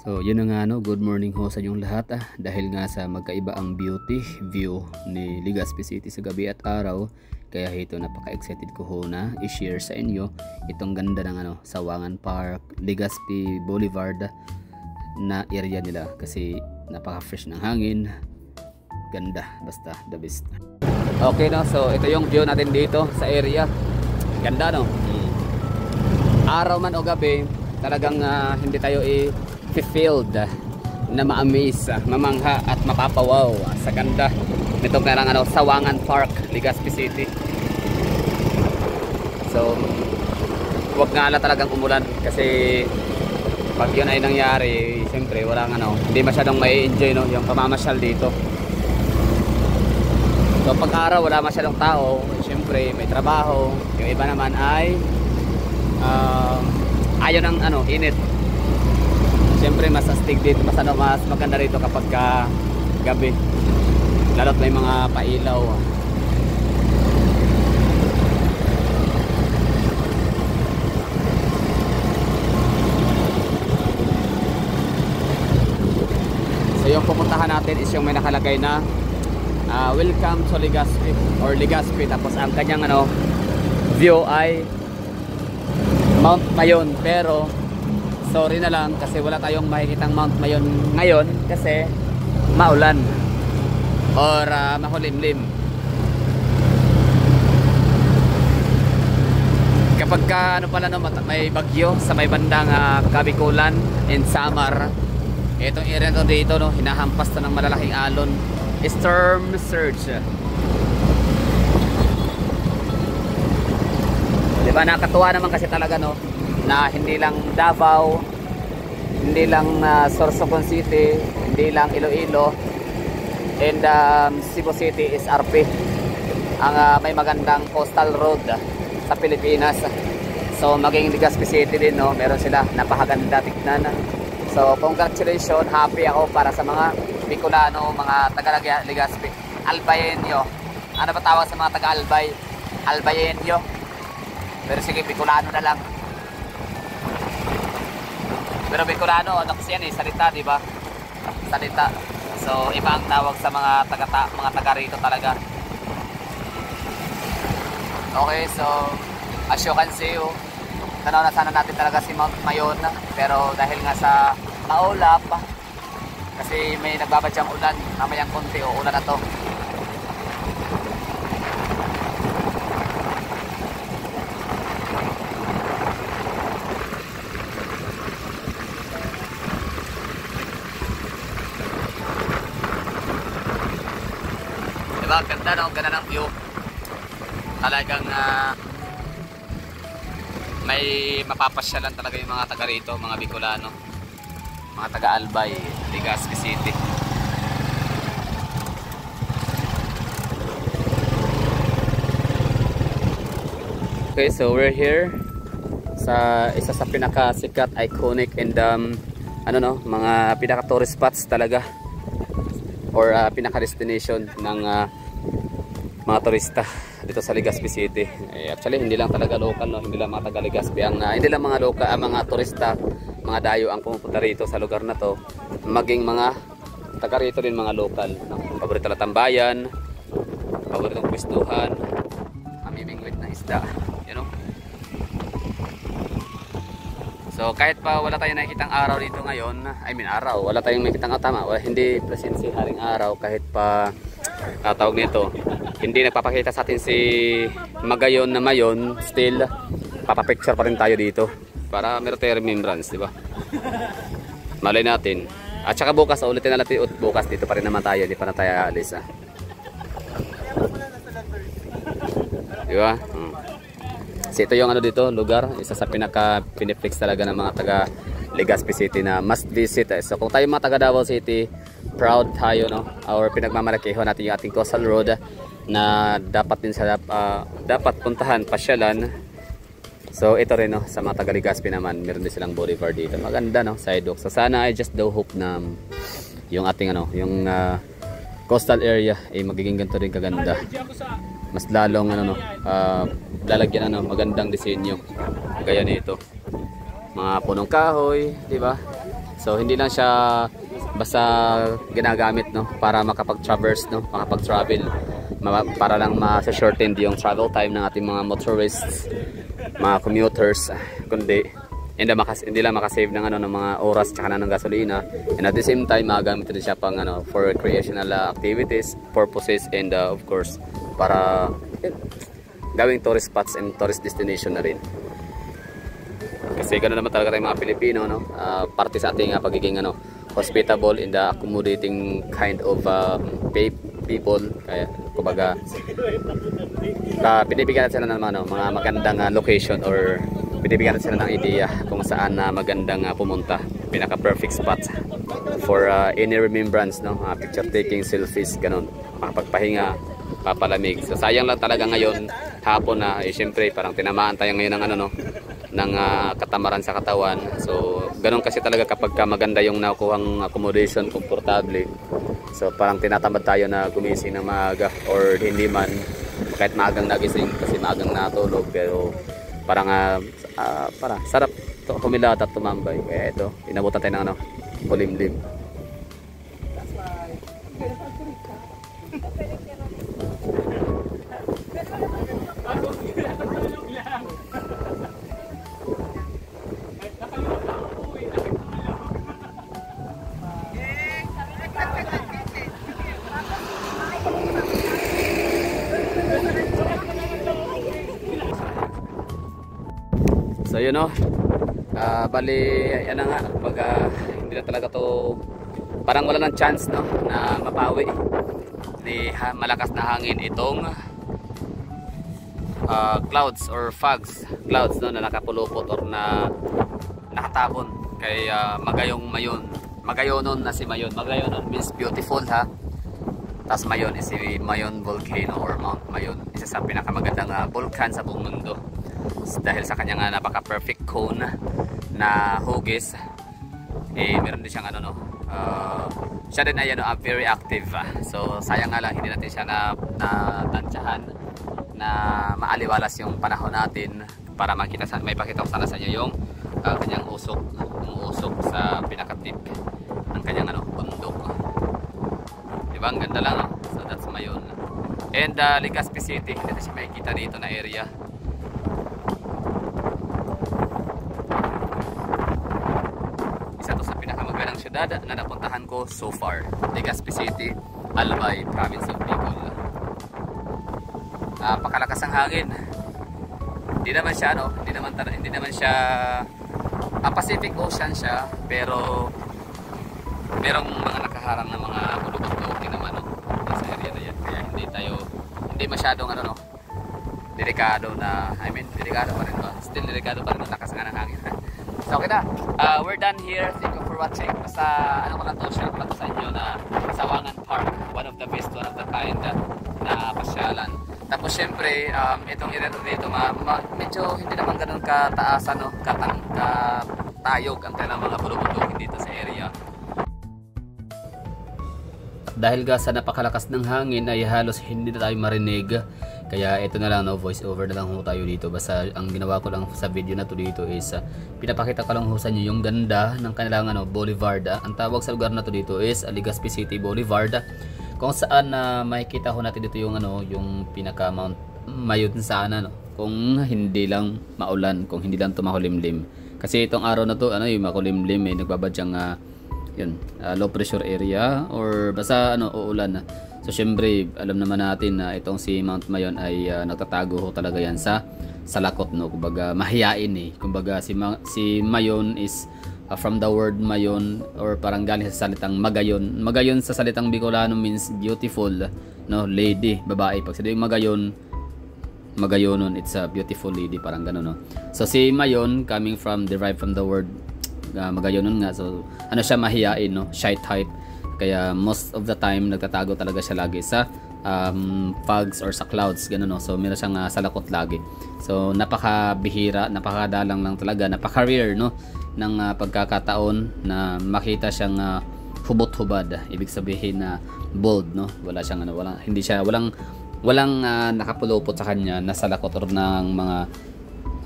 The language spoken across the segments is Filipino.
So yun na nga no, good morning ho sa inyong lahat dahil nga sa magkaiba ang beauty view ni Legazpi City sa gabi at araw, kaya ito napaka-excited ko ho na i-share sa inyo itong ganda ng Sawangan Park, Legazpi Boulevard na area nila kasi napaka-fresh ng hangin, ganda, basta the best. Okay no, so ito yung view natin dito sa area, ganda no, araw man o gabi talagang hindi tayo filled na ma-amaze, mamangha at mapapawaw sa ganda nitong karang Sawangan Park, Legazpi City. So wag nga lang talagang umulan kasi pag yun ay nangyari, siyempre walang hindi masyadong may enjoy no, yung pamamasyal dito. So pag araw wala masyadong tao, siyempre may trabaho, yung iba naman ay ayaw ng init. Siyempre mas astig dito, mas maganda rito kapag gabi, lalo't may mga pailaw. So yung pupuntahan natin is yung may nakalagay na welcome to Legazpi or Legazpi, tapos ang kanyang view ay Mount Mayon, pero sorry na lang kasi wala tayong makikitang Mount Mayon ngayon kasi maulan or makulimlim. Kapag pala may bagyo sa may bandang Kabikulan in Samar, itong area to dito no, hinahampas to ng malalaking alon, storm surge. Diba nakatuwa naman kasi talaga no, na hindi lang Davao, hindi lang Sorsogon City, hindi lang Iloilo, and Cebu City is RP ang may magandang coastal road sa Pilipinas. So maging Legazpi City din no, meron sila napakaganda tignan. So congratulations, happy ako para sa mga Bicolano, mga taga Legazpi, Albayenyo. Ano ba tawag sa mga taga Albay? Albayenyo. Pero sige, Bicolano na lang. Pero Bicolano, kasi yan salita, di ba? Salita. So iba ang tawag sa mga taga rito talaga. Okay, so as you can see, tanaw na sana natin talaga si Mount Mayon, pero dahil nga sa maulap, kasi may nagbabadyang ulan, mamayang konti o ulan na to. Diba? Ganda no? Ganda ng view. Talagang may mapapasyalan talaga yung mga taga rito, mga Bicolano, mga taga Albay, Legazpi City. Okay, so we're here sa isa sa pinakasikat, iconic and mga pinaka tourist spots talaga or pinaka-destination ng mga turista dito sa Legazpi City. Actually hindi lang talaga local no, hindi lang mga taga Legazpi hindi lang mga local, mga turista, mga dayo ang pumupunta rito sa lugar na to, maging mga taga rito din, mga local no? Paborito na tambayan, paborito ng pwestuhan, mamimingwit na isda, you know. So kahit pa wala tayong nakikitang araw dito ngayon, wala tayong nakikitang hindi presensya haring araw, kahit pa tawag nito, hindi nagpapakita sa atin si Magayon na Mayon, still papapicture pa rin tayo dito para meron tayong remembrance, di ba? Malay natin. At saka bukas, ulitin na natin, bukas dito pa rin naman tayo, di pa na tayo aalis di ba? So ito yung dito, lugar, isa sa pinaka-piniflix talaga ng mga taga Legazpi City na must visit. So kung tayo mga taga Davao City, proud tayo no, or pinagmamalakihan natin yung ating coastal road na dapat din dapat puntahan, pasyalan. So ito rin no, sa mga taga Legazpi naman, meron din silang boulevard dito, maganda no, sidewalk. So sana I just do hope na yung ating yung coastal area ay magiging ganito rin kaganda. Mas lalong lalagyan magandang disenyo gaya nito, mga punong kahoy, di ba? So So hindi lang siya basta ginagamit, no, para makapag-traverse, no, makapag-travel, para lang ma-shorten yung travel time ng ating mga motorists, mga commuters, kundi hindi lang makasave ng ng mga oras tsaka ng gasolina, and at the same time magamit rin siya pang for recreational activities purposes, and of course para gawing tourist spots and tourist destination na rin. Kasi ganoon naman talaga tayong mga Pilipino, no, parte sa ating pagiging hospitable and accommodating kind of people. Kaya kumbaga binibigyan natin sila ng mga magandang location, or binibigyan natin sila ng idea kung saan magandang pumunta, pinaka perfect spot for any remembrance, no, picture taking, selfies, ganun, makapagpahinga, papalamig. So sayang lang talaga ngayon hapon na syempre parang tinamaan tayo ngayon ng ng katamaran sa katawan. So ganun kasi talaga kapag maganda yung nakuhang accommodation, komportable. So parang tinatamad tayo na gumising ng maaga, or hindi man, kahit maagang nagising kasi maagang natulog, pero parang sarap humilata at tumambay. Kaya ito, inabutan tayo ng kulimlim. So yun, bali yan na nga, pag hindi na talaga to, parang wala ng chance, no, na mapawi ni malakas na hangin itong clouds or fogs, clouds, no, na nakapulupot or na nakatabon kay Magayonon na si Mayon. Magayonon means beautiful, ha. Tapos Mayon is si Mayon volcano or Mount Mayon, isa sa pinakamagandang volcan sa buong mundo. Dahil sa kanyang napaka perfect cone na hugis, meron din siyang siya din ay very active. So sayang nga lang hindi natin siya natantsahan na maaliwalas yung panahon natin para may pakita ko sana sa inyo yung kanyang usok sa pinakatip ng kanyang bundok. Diba, ang ganda lang, no? So that's Mayon. And Legazpi City, hindi siya makikita dito na area. Isa to sa pinakamagandang syudad na napuntahan ko so far, Legazpi City, Albay, province of Bicol. Pakalakas ang hangin. Hindi naman siya Pacific Ocean siya, pero merong mga nakaharang na mga bulubog-bulubog naman, no, sa area na yan. Kaya hindi masyadong delikado na, delikado pa rin ba? Still delikado pa rin, lakas nga ng hangin. So okay na, we're done here. Thank you for watching. Basta share ko lang sa inyo na Sawangan Park, one of the best, one of the kind na pasyalan. Tapos syempre, itong area dito medyo hindi naman ganun kataasan, no, katayog ang kailang mga bulubog dito sa area. Dahil sa napakalakas ng hangin ay halos hindi na tayo marinig, kaya ito na lang, no, voice over na lang ho tayo dito. Basta ang ginawa ko lang sa video na to dito is pinapakita ko lang ho sa inyo yung ganda ng kanilang boulevard. Ang tawag sa lugar na to dito is Legazpi City Boulevard, kung saan makikita ho natin dito yung yung pinaka Mount Mayon sana, no, kung hindi lang maulan, kung hindi lang tumakulimlim. Kasi itong araw na to yung makulimlim, nagbabadyang low pressure area or basta uulan na. So syempre alam naman natin na itong si Mount Mayon ay nagtatago ho talaga yan sa lakot, no. Kumbaga mahiyain, kumbaga si Mayon is from the word Mayon, or parang galing sa salitang Magayon. Magayon sa salitang Bicolano means beautiful, no, lady, babae. Pag sabi Magayonon, it's a beautiful lady, parang gano'n, no. So si Mayon derived from the word Magayonon nga. So siya, mahiyain, no, shy type. Kaya most of the time nagtatago talaga siya lagi sa fogs or sa clouds, gano'n, no. So meron siyang salakot lagi. So napakabihira, napakadalang lang talaga, napaka-rare, no, ng pagkakataon na makita siyang hubot-hubad. Ibig sabihin na bold, no. Wala siyang walang nakapulupot sa kanya na salakot or ng mga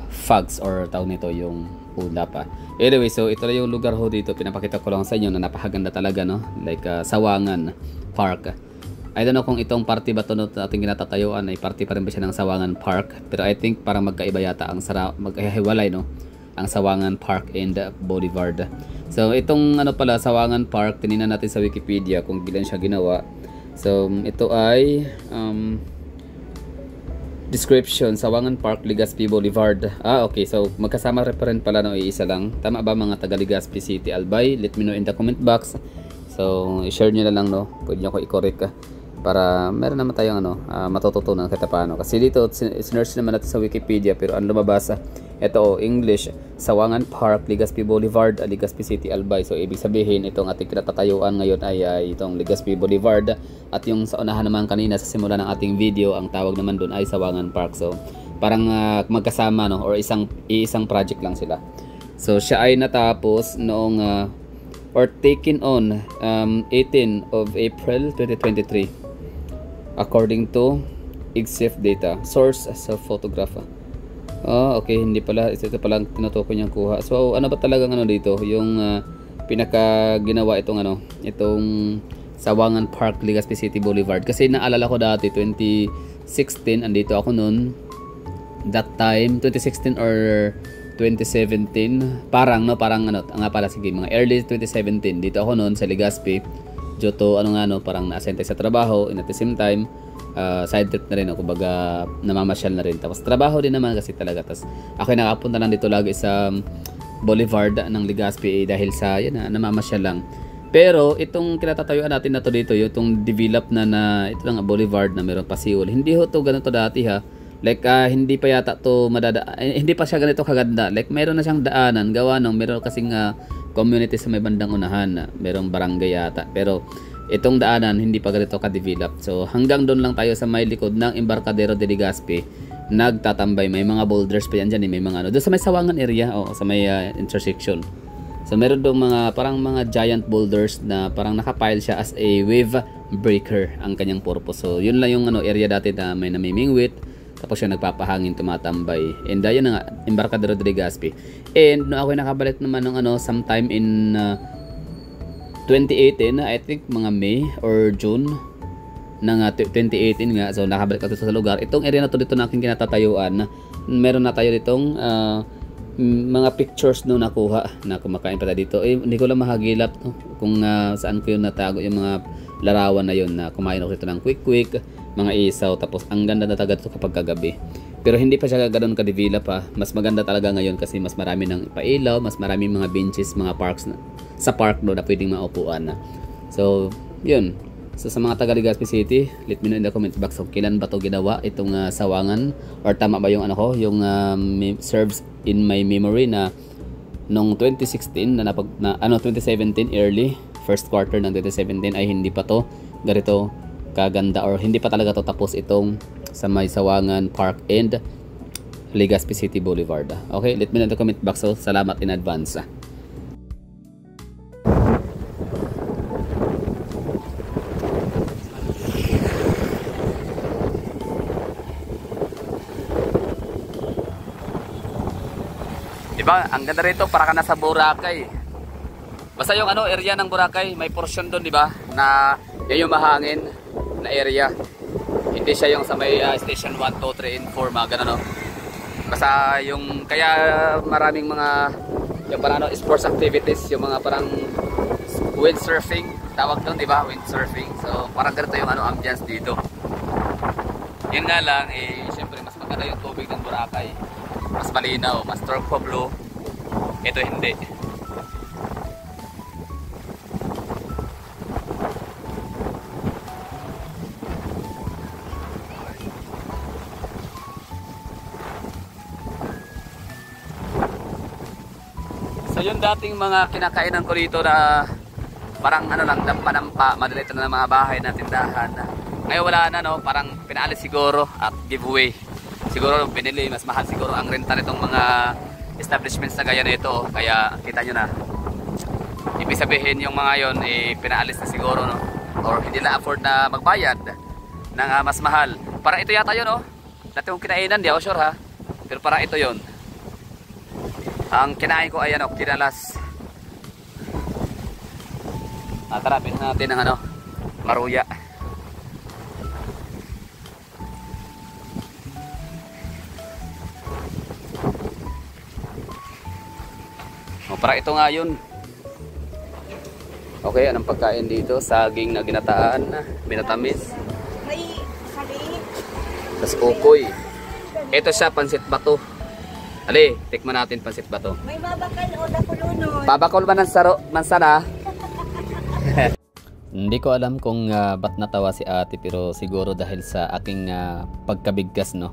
fogs, or tawag nito yung Wala pa. Anyway, so ito na yung lugar ho dito. Pinapakita ko lang sa inyo na napakaganda talaga, no? Like Sawangan Park. I don't know kung itong party ba to no, ating kinatatayuan ay party pa rin ba siya ng Sawangan Park. Pero I think parang magkaiba yata ang magkahiwalay, no? Ang Sawangan Park and Boulevard. So itong ano pala Sawangan Park, tiningnan natin sa Wikipedia kung ilan siya ginawa. So ito ay description, Sawangan Park, Legazpi Boulevard. Okay. So magkasama referent pala no, isa lang. Tama ba mga taga Legazpi City, Albay? Let me know in the comment box. So i-share nyo na lang, no. Pwede nyo ako i-correct para meron naman tayong matututunan kahit paano. Kasi dito sinearch naman natin sa Wikipedia pero ang lumabas ito English, Sawangan Park, Legazpi Boulevard, Legazpi City, Albay. So ibig sabihin itong ating kinatatayuan ngayon ay itong Legazpi Boulevard, at yung sa unahan naman kanina sa simula ng ating video, ang tawag naman doon ay Sawangan Park. So parang magkasama, no, or isang project lang sila. So siya ay natapos noong or taken on 18 of April 2023 according to EXIF data. Source sa photographer. Okay, hindi pala. Ito pala tinutukoy niyang kuha. So, ano ba talagang ano dito? Yung pinaka ginawa itong itong Sawangan Park, Legazpi City Boulevard. Kasi naalala ko dati, 2016, andito ako noon. That time, 2016 or 2017, parang nga pala, sige, mga early 2017, dito ako noon sa Legazpi. Due to, parang na-assign tayo sa trabaho, and at the same time, side trip na rin ako, baga namamasyal na rin, tapos trabaho din naman kasi talaga. Tapos ako nakapunta lang dito lagi sa Boulevard ng Legazpi dahil sa namamasyal lang. Pero itong kinatatayuan natin na to dito, yung develop na ito lang Boulevard na meron pasiul, hindi ho to ganito dati ha. Like hindi pa yata to hindi pa siya ganito kaganda. Like meron na siyang daanan gawa ng meron kasing community sa may bandang unahan, merong barangay yata, pero itong daanan hindi pa ganito ka-develop. So hanggang doon lang tayo sa may likod ng Embarcadero de Legazpi nagtatambay. May mga boulders pa yan dyan, may mga doon sa may Sawangan area, sa may intersection. So meron doon parang mga giant boulders na parang nakapile siya as a wave breaker ang kanyang purpose. So yun lang yung area dati na may namimingwit, tapos siya nagpapahangin, tumatambay. And yun na nga, Embarcadero de Legazpi. And no, ako nakabalik naman ng sometime in 2018, I think mga May or June ng 2018 nga. So nakabalik ako sa lugar. Itong area na to dito na aking kinatatayuan, meron na tayo ditong mga pictures no nakuha na kumakain pala dito. Hindi ko lang mahagilap kung saan ko yun natago yung mga larawan na yun na kumain ako dito ng quick mga isaw. Tapos ang ganda na talaga ito kapag kagabi. Pero hindi pa siya ganoon ka-develop pa. Mas maganda talaga ngayon kasi mas marami ng ipailaw, mas marami mga benches, mga parks sa park na pwedeng maupuan na. So, yun. So, sa mga taga Legazpi City, let me know in the comment box kung kailan ba ito ginawa, itong Sawangan, or tama ba yung yung serves in my memory na noong 2016 2017 early first quarter ng 2017 ay hindi pa to ganito kaganda, or hindi pa talaga to tapos itong sa may Sawangan Park and Legazpi City Boulevard. Okay, let me know in the comment box. So, salamat in advance. Diba? Ang ganda rito, para ka nasa Boracay. Basta yung area ng Boracay, may portion doon, diba? Na yan yung mahangin na area. Hindi siya yung sa may station 1, 2, 3, and 4, mga ganun, no? Basta yung, kaya maraming mga yung parang sports activities, yung mga parang windsurfing, tawag doon, diba? Windsurfing. So, parang ganito yung ambience dito. Yun nga lang, siyempre mas maganda yung tubig ng Boracay. Mas malinaw, mas turquoise blue. Ito hindi. So yung dating mga kinakainan ko dito na parang lang, dampa-dampa, madalito na ng mga bahay na tindahan. Ngayon wala na, no? Parang pinaalis siguro at giveaway. Siguro binili, mas mahal siguro ang renta nitong mga establishments na gaya nito. Kaya kita nyo na, ibig sabihin yung mga yon pinaalis na siguro, no? Or hindi na afford na magbayad ng mas mahal. Para ito yata yun, no? Dati kong kinainan, di ako sure ha, pero para ito yon. Ang kinain ko ay ano, tinalas. Tara, bilhin natin ng ano, maruya. Para ito nga yun. Okay, anong pagkain dito? Saging na ginataan, binatamis. May sabi. Tapos ukoy. Ito siya, pansit bato. Ali, tikman natin pansit bato. May babakal o napulunon. Babakol ba ng mansana? Hindi ko alam kung ba't natawa si ate, pero siguro dahil sa aking pagkabigkas, no,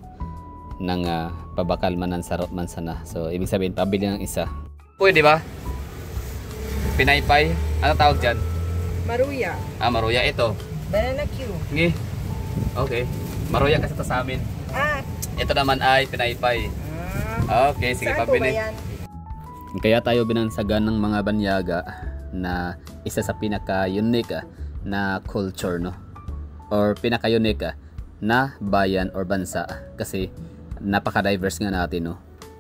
ng pabakal man ng sarot mansana. So ibig sabihin pabili ng isa. Pwede ba? Pinaypay? Ano tawag dyan? Maruya. Maruya ito. Banana Q. Ngi. Okay. Maruya kasi ito sa amin. Ito naman ay pinaypay. Okay, sige, pabili. Kaya tayo binansagan ng mga banyaga na isa sa pinaka-unique na culture, no? Or pinaka-unique na bayan or bansa. Kasi napaka-diverse nga natin, no?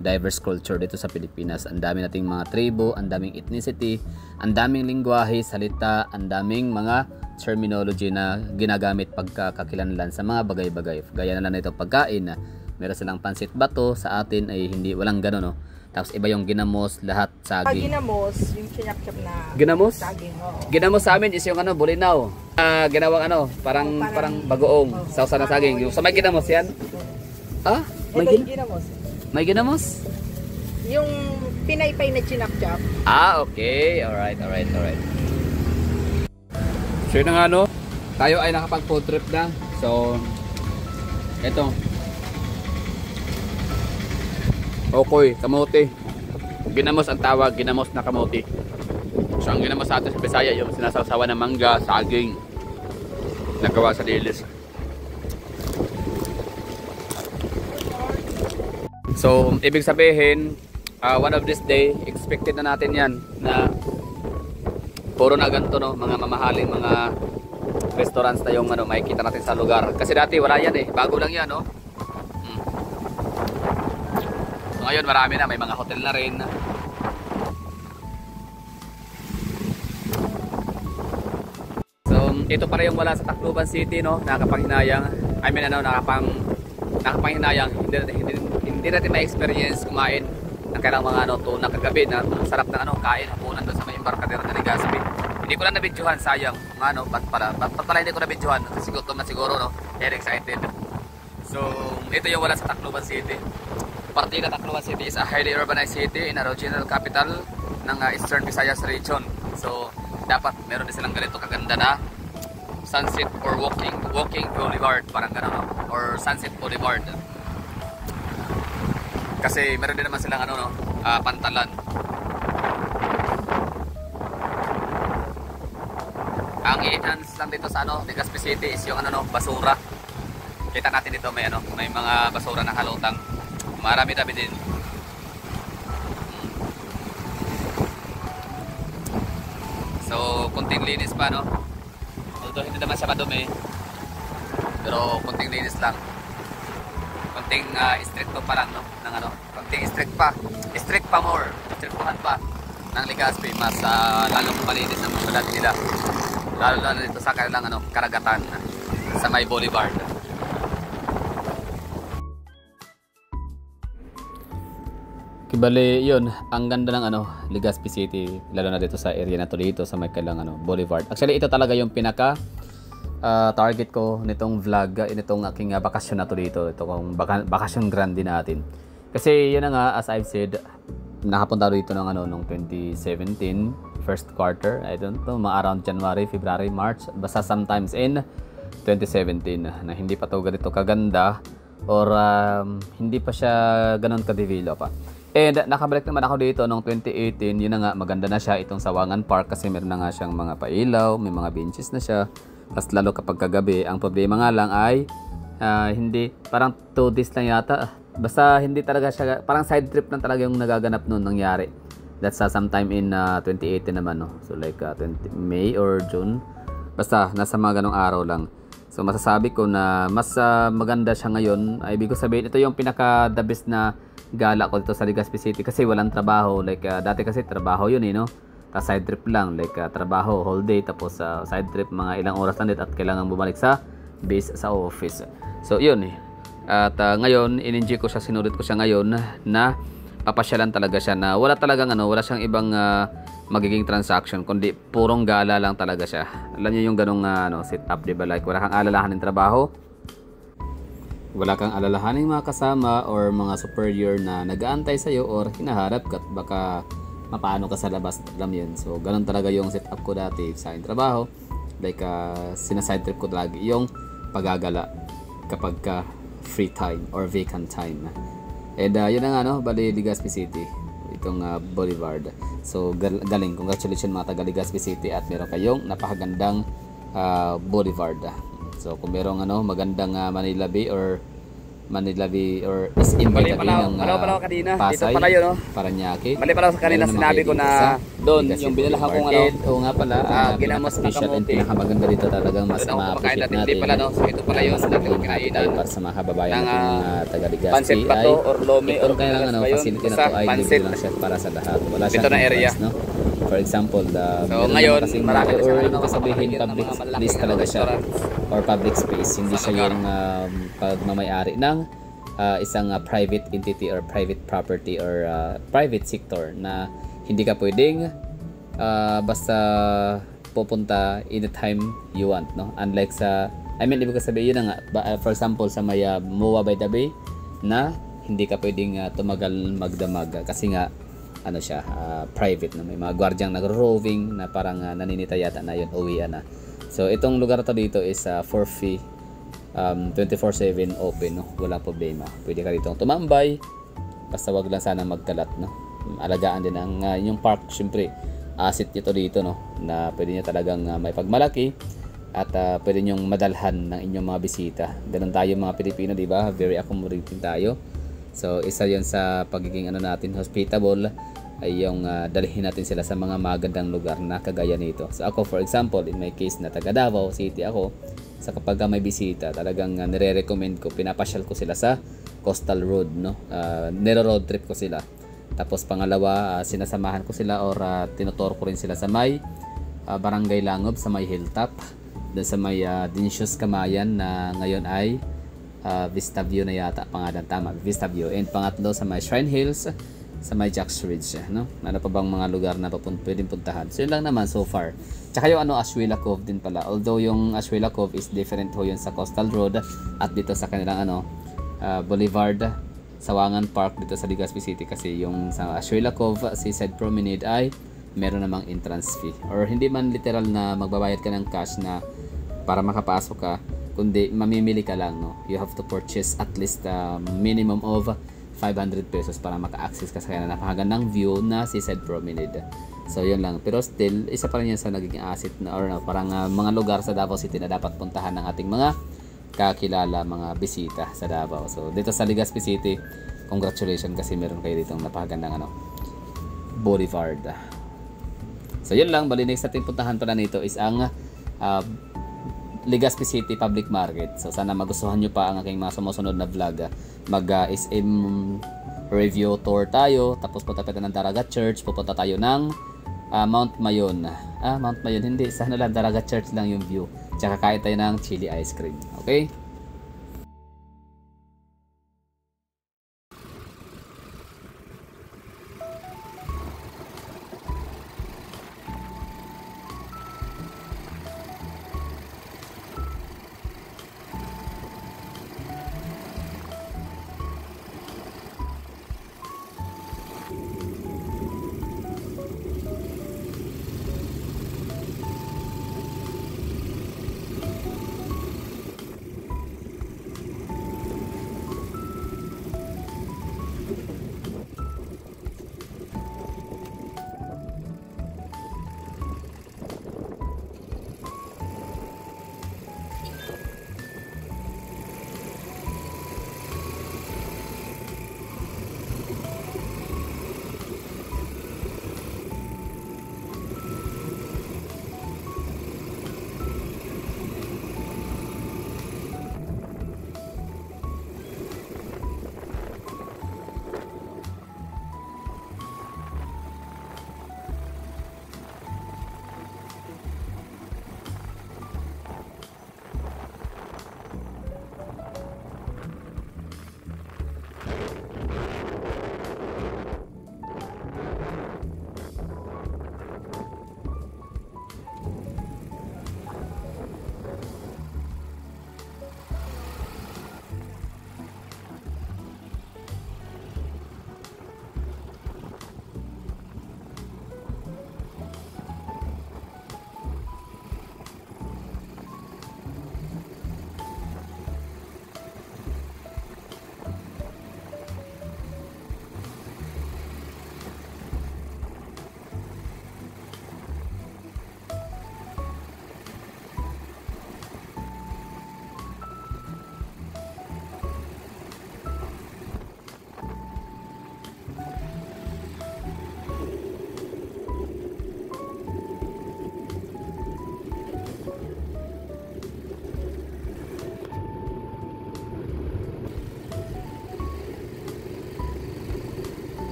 Diverse culture dito sa Pilipinas. Ang dami nating mga tribo, ang daming ethnicity, ang daming lingwahe, salita, ang daming mga terminology na ginagamit pagkakakilanlan sa mga bagay-bagay. Gaya na lang itong pagkain na meron silang pansit bato, sa atin ay hindi, walang gano'n, no? Tapos iba yung ginamos, lahat saging. Ginamos, yung sinakchap na ginamos? saging, oo. Ginamos sa amin is yung ano, bulinaw. Ginawang ano, parang bagoong, sausa na saging. Yung sa may ginamos yan? May ginamos. May ginamos? Yung pinaypay na sinakchap. Okay. Alright. So yun nga, no? Tayo ay nakapag food trip na. So, eto. Okay, kamote. Ginamos ang tawag, ginamos na kamote. So ang ginamos sa atin sa Bisaya, yung sinasawsawan ng mangga, saging, nagawa sa dilis. So, ibig sabihin, one of this day, expected na natin yan na puro na ganito, no? Mga mamahaling mga restaurants na yung ano, makikita natin sa lugar. Kasi dati wala yan bago lang yan, no? So, ngayon marami na, may mga hotel na rin. So, ito para yung wala sa Tacloban City, no? Nakakapanghinayang, nakakapanghinayang, hindi natin ma-experience kumain ng kailang mga ano, tuna kagabi na sarap ng ano, kain hapunan doon sa may Embarcadero na Legazpi. Hindi ko lang nabidyohan, sayang. Ano, ba't pala hindi ko nabidyohan? Kasi gutom na siguro, no? Very excited. So, ito yung wala sa Tacloban City. Partida Tacloban City is a highly urbanized city in a regional capital ng Eastern Visayas region. So, dapat meron din silang ganito kaganda na sunset or walking boulevard, parang gano'n, no? Or sunset boulevard. Kasi meron din naman silang ano, no, pantalan. Ang i-enhance lang dito sa ano, Legazpi City is yung ano, no, basura. Kita natin dito may ano, may mga basura na halutang. Marami-dami din. So, kunting linis pa, no? Although hindi naman siya madumi, pero kunting linis lang. Kunting stricto pa lang, no? Ng ano, kunting strict pa more, strictuhan pa ng Legazpi, mas lalong malinis ang mga dati nila, lalo dito sa kanilang ano, karagatan sa may boulevard. Kibali yun, ang ganda ng ano, Legazpi City, lalo na dito sa area na to, dito sa may kailang ano, boulevard. Actually ito talaga yung pinaka target ko nitong vlog, nitong aking bakasyon na to dito, ito kong bakasyon grande natin. Kasi yun na nga, as I've said, nakapunta dito ng ano, nung 2017 first quarter, I don't know, mga around January, February, March, basta sometimes in 2017 na hindi pa to ganito kaganda or hindi pa siya ganon ka-develop. And nakabalik naman ako dito noong 2018, yun na nga, maganda na siya itong Sawangan Park kasi meron na nga siyang mga pailaw, may mga benches na siya. Tapos lalo kapag kagabi, ang problema nga lang ay hindi, parang 2 days lang yata. Basta hindi talaga siya, parang side trip lang talaga yung nagaganap noon nangyari. That's sometime in 2018 naman, no? So like 20 May or June. Basta nasa mga ganong araw lang. So masasabi ko na mas maganda siya ngayon. Ay, ibig ko sabihin, ito yung pinaka the best na gala ko dito sa Legazpi City kasi walang trabaho. Like dati kasi trabaho yun no. Tapos side trip lang, like trabaho whole day, tapos side trip mga ilang oras lang dit at kailangan bumalik sa base sa office. So yun At ngayon in-enjoy ko siya, sinulit ko siya ngayon na papasyalan talaga siya na wala talagang wala siyang ibang magiging transaction kundi purong gala lang talaga siya. Alam niyo yung ganung sit up, di ba? Like wala kang alalahanin trabaho, wala kang alalahanin mga kasama or mga superior na nag-aantay sa iyo or hinaharap ka baka mapaano ka sa labas. Alam yun. So ganun talaga yung setup ko dati sa aking trabaho. Like sinaside trip ko lagi yung paggagala kapag free time or vacant time. And yun na nga bali Legazpi City itong Boulevard. So galing, congratulations mga taga Legazpi City at meron kayong napakagandang Boulevard. So kung merong magandang Manila Bay or SM Bay ng Pasay, Paranaque. Mali pala sa kanina sinabi ko na doon yung binalahan kong oo nga pala, ginamos na special and kamote. pinakamaganda dito talagang mas ma-appreciate natin. Hindi pala so ito pala yun. Mas naging happy tayo para sa mga kababayan natin mga taga Legazpi Pansit pa to or lome or kaya lang facility na to ay libre lang siya para sa lahat. Wala Ito na area. no? For example, So ngayon, marami na or siya yung sabihin public place talaga siya or public space. Hindi siya yung pagmamayari ng isang private entity or private property or private sector na hindi ka pwedeng basta pupunta anytime you want, no? Unlike sa ibig ko sabihin yun na nga, for example sa may MOA by the Bay na hindi ka pwedeng tumagal magdamag kasi nga siya private na may mga gwardyang nagro-roving na parang naninita yata na yun, uwian na. So itong lugar to dito is for free, 24/7 open, no? Wala problema, pwede ka dito tumambay basta wag lang sana magkalat, no? Alagaan din ang yung park, syempre asset ito dito, no? Na pwede niya talagang may pagmalaki at pwede nyong madalhan ng inyong mga bisita. Ganun tayo mga Pilipino, di ba? Very accommodating tayo. So isa yon sa pagiging natin hospitable ay yung dalhin natin sila sa mga magandang lugar na kagaya nito. So ako for example, in my case na taga Davao City ako, sa kapag may bisita talagang nire-recommend ko, pinapasyal ko sila sa Coastal Road, no? Niro-road trip ko sila. Tapos pangalawa, sinasamahan ko sila or tinuturo ko rin sila sa may Barangay Langob, sa may Hilltop, doon sa may Dinysius Camayan na ngayon ay Vista View na yata pangalan, tama, Vista View. And pangatlo sa may Shrine Hills, sa may Jacks Ridge, no? Ano pa bang mga lugar na pwedeng puntahan? So yun lang naman so far. Tsaka yung Ashuela Cove din pala. Although yung Ashuela Cove is different ho yun sa Coastal Road at dito sa kanilang Boulevard, Sawangan Park dito sa Legazpi City, kasi yung sa Ashuela Cove Seaside Promenade ay meron namang entrance fee, or hindi man literal na magbabayad ka ng cash na para makapasok ka, kundi mamimili ka lang, no? You have to purchase at least minimum of 500 pesos para maka-access ka sa kanya napakagandang view na Seaside Promenade. So yun lang, pero still isa pa rin yan sa nagiging asset na or parang mga lugar sa Davao City na dapat puntahan ng ating mga kakilala, mga bisita sa Davao. So dito sa Legazpi City, congratulations kasi meron kayo ditong napakagandang Boulevard. So yun lang, bali next natin puntahan pala nito is ang Legazpi City Public Market. So sana magustuhan nyo pa ang aking mga sumusunod na vlog. Mag-SM review tour tayo, tapos punta tayo ng Daraga Church, pupunta tayo ng Mount Mayon. Mount Mayon hindi, sana lang Daraga Church lang yung view. Tsaka kain tayo ng chili ice cream. Okay?